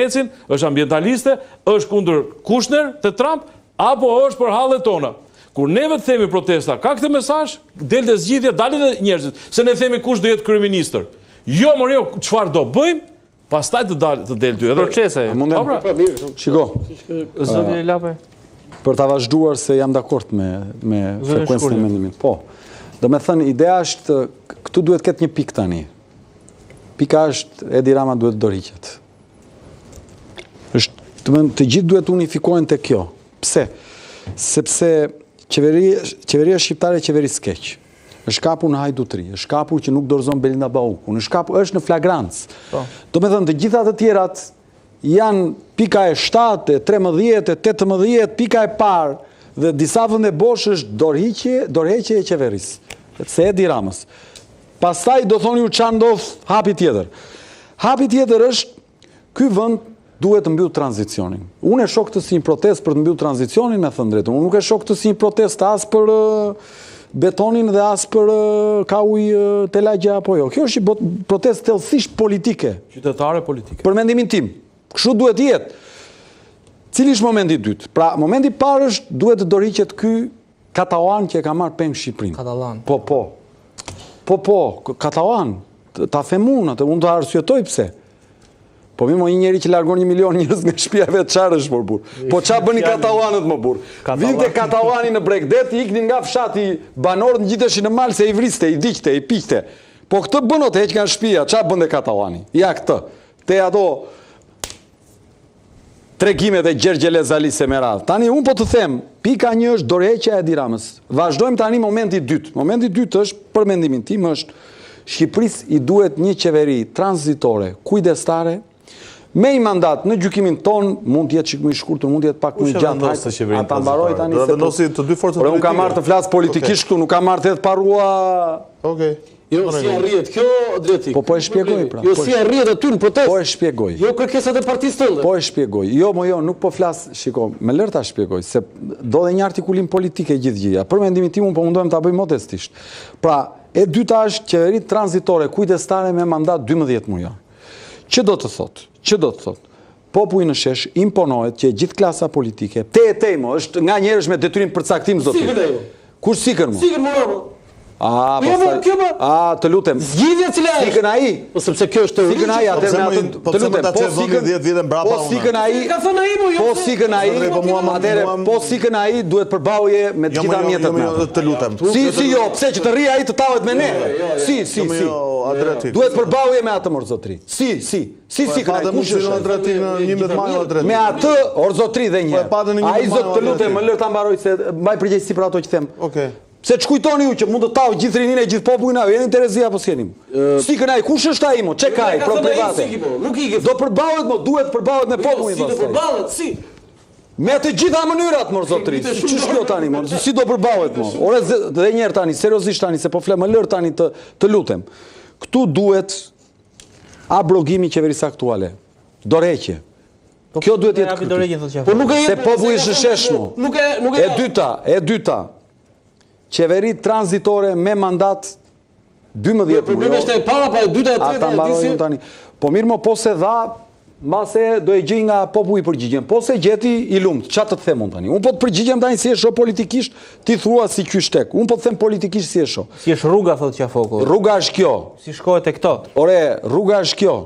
Mecin, është ambientaliste, është kundër Kushner të Trump, apo është për hallet tona. Kur neve të themi protesta, ka këtë mesazh, del të zgjidhja, dalin dhe njerëzit, se ne themi kush do jetë kryeministër. Jo, mor jo, çfarë do bëjmë, pastaj të del ty. Procese. Shiko. Zoti Lape. Për ta vazhduar se jam dakord me frekuencën e mendimit. Po. Do me thënë, ideja është, këtu duhet ketë një pikë tani. Pika është, Edi Rama duhet dorëhiqet. Të gjithë duhet unifikohen të kjo. Pse? Sepse qeveria shqiptare e qeverisë keq. Është kapur në hajdutri, është kapur që nuk dorëzon Belinda Baukun, është në flagrancë. Do me thënë, të gjitha të tjerat janë pika e 7, 13, 18, pika e parë, dhe disa vende bosh është dorëheqje e qeverisë. Se Edi Ramës. Pastaj do thoni ju çfarë ndodh hapi tjetër. Hapi tjetër është ky vend duhet të mbyll tranzicionin. Unë e shoh këtë si një protestë për të mbyll tranzicionin, me thënë drejtën. Unë nuk e shoh këtë si një protestë as për betonin dhe as për ka ujë te lagja apo jo. Kjo është një protestë thellësisht politike. Qytetare politike. Për mendimin tim. Kështu duhet jetë. Cili është momenti i dytë? Pra, momenti i parë është duhet të dorëhiqet ky Katallan që e ka marrë peng Shqipërinë. Katallan. Po, Katallan. Ta them unë, unë do të arsyetoj pse. Po mirë, një njeri që largon 1 milion njerëz nga shtëpia vet, çfarë është më burr? Po çfarë bëni katallanët më burr? Vinte katallani në Bregdet, iknin nga fshati banor, ngjiteshin në mal se i vriste, i diqte, i piqte. Po këtë bën të heq nga shtëpia, çfarë bën katallani? Ja këtë. Te ato tregimet e Gjergjele Zali Semerad. Tani unë po të them, pika 1 është dorëheqja e Edi Ramës. Vazhdojmë tani momenti i dytë. Momenti i dytë është, për mendimin tim, është Shqipërisë i duhet një qeveri tranzitore, kujdestare, me i mandat në gjykimin ton, mund të jetë çik më i shkurtër, mund të jetë pak më i gjatë. Ata mbaroj tani se vendosin të dy forcat politike. Unë kam marrë të flas politikisht këtu, nuk kam marrë të parrua. Okej. Jo, si arrihet kjo, drejti. Po e shpjegoj pra. Jo, si arrihet aty në protestë. Po e shpjegoj. Jo kërkesat e partisë tënde. Po e shpjegoj. Jo, nuk po flas, shiko, më lër ta shpjegoj, se do dhe një artikulim politike gjithë gjëja. Për mendimin tim unë po mundohem ta bëj modestisht. Pra, e dyta është qeveri tranzitore, kujdestare me mandat 12 muaj. Që do të thotë? Populli në shesh imponohet që gjithë klasa politike, mo, është nga njerësh me detyrim përcaktim zotit. Sikër ajo. Kush sikër mo? Sikër mo. Të lutem. Zgjidhja cila është? Sikën ai. Po sepse kjo është sikën ai atë me atë. Të lutem. Po sikën 10 vite mbrapa. Po sikën ai. Ka thënë ai mo, jo. Po sikën ai. Po sikën ai duhet përballje me të gjitha mjetet. Të lutem. Si jo, pse që të rri ai të tahet me ne? Si. Duhet përballje me atë morzotri. Si sikën ai. Kush është Adreti në 11 maj Adreti? Me atë orzotri dhe një. Ai zot të lutem, më lër ta mbaroj se mbaj përgjegjësi për ato që them. Okej. Se që kujtoni ju që mund të tavë gjithë rinin e gjithë popullin a, jeni Terezia apo s'jenim? Sikën ai, kush është ai mo? Çe ka ai, pro private? Do përballet mo, duhet përballet me popullin pastaj. Si do përballet, si? Me të gjitha mënyrat, mor zotri. Ç'është kjo tani mo? Si do përballet mo? Ore dhe një herë tani, seriozisht tani se po flet më lër tani të lutem. Ktu duhet abrogimi i qeverisë aktuale. Dorëheqje. Kjo duhet jetë. Po nuk e se populli është sheshmo. E dyta. Qeveri tranzitore me mandat 12 muaj. Problemi është e para, pa e dyta e treta. Ata mbarojnë tani. Po mirë mo, po se dha, mbase do e gjej nga populli përgjigjen. Po se gjeti i lumt, çfarë të them unë tani? Unë po të përgjigjem tani si e shoh politikisht, ti thua si qysh tek. Unë po të them politikisht si e shoh. Si është rruga thotë Qafoku? Rruga është kjo. Si shkohet tek këto? Ore, rruga është kjo.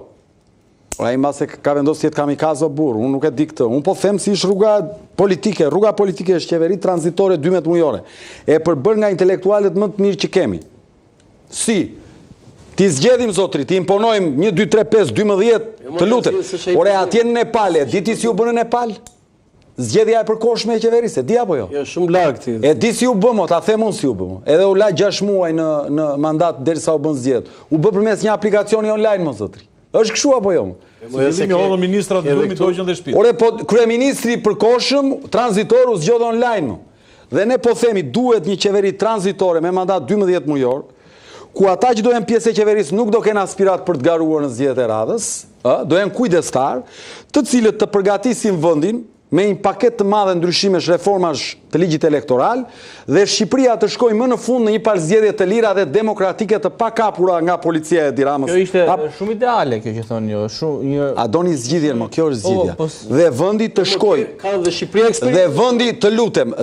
Ora i mbase ka vendosur jetë kamikaze o burr, unë nuk e di këtë. Unë po them si është rruga politike. Rruga politike është qeveri tranzitore 12 muajore. E përbër nga intelektualët më të mirë që kemi. Si? Ti zgjedhim zotri, ti imponojmë 1, 2, 3, 5, 12, të lutem. Ore atje në Nepal, di ti si u bën në Nepal? Zgjedhja e përkohshme e qeverisë, di apo jo? Jo, shumë larg ti. E di si u bëm, ta them unë si u bëm. Edhe u la 6 muaj në mandat derisa u bën zgjedhje. U bë përmes një aplikacioni online më zotri. Është kështu apo jo? Zgjidhimi hodhën ministrat ndrymit do qenë dhe shtëpi. Ore po kryeministri i përkohshëm tranzitor u zgjodh online. Dhe ne po themi duhet një qeveri tranzitore me mandat 12 muajor, ku ata që do jenë pjesë e qeverisë nuk do kenë aspirat për të garuar në zgjedhjet e radhës, do jenë kujdestar, të cilët të përgatisin vendin me një paket të madhe ndryshimesh, reformash të ligjit elektoral, dhe Shqipëria të shkojë më në fund në një palë zgjedhje të lira dhe demokratike të pakapura nga policia e Edi Ramës. Kjo ishte shumë ideale kjo që thonë jo. A doni zgjidhjen më? Kjo është zgjidhja. Po, Dhe vendi të shkojë. Ka dhe Shqipëria eksperiencë. Dhe vendi të lutem,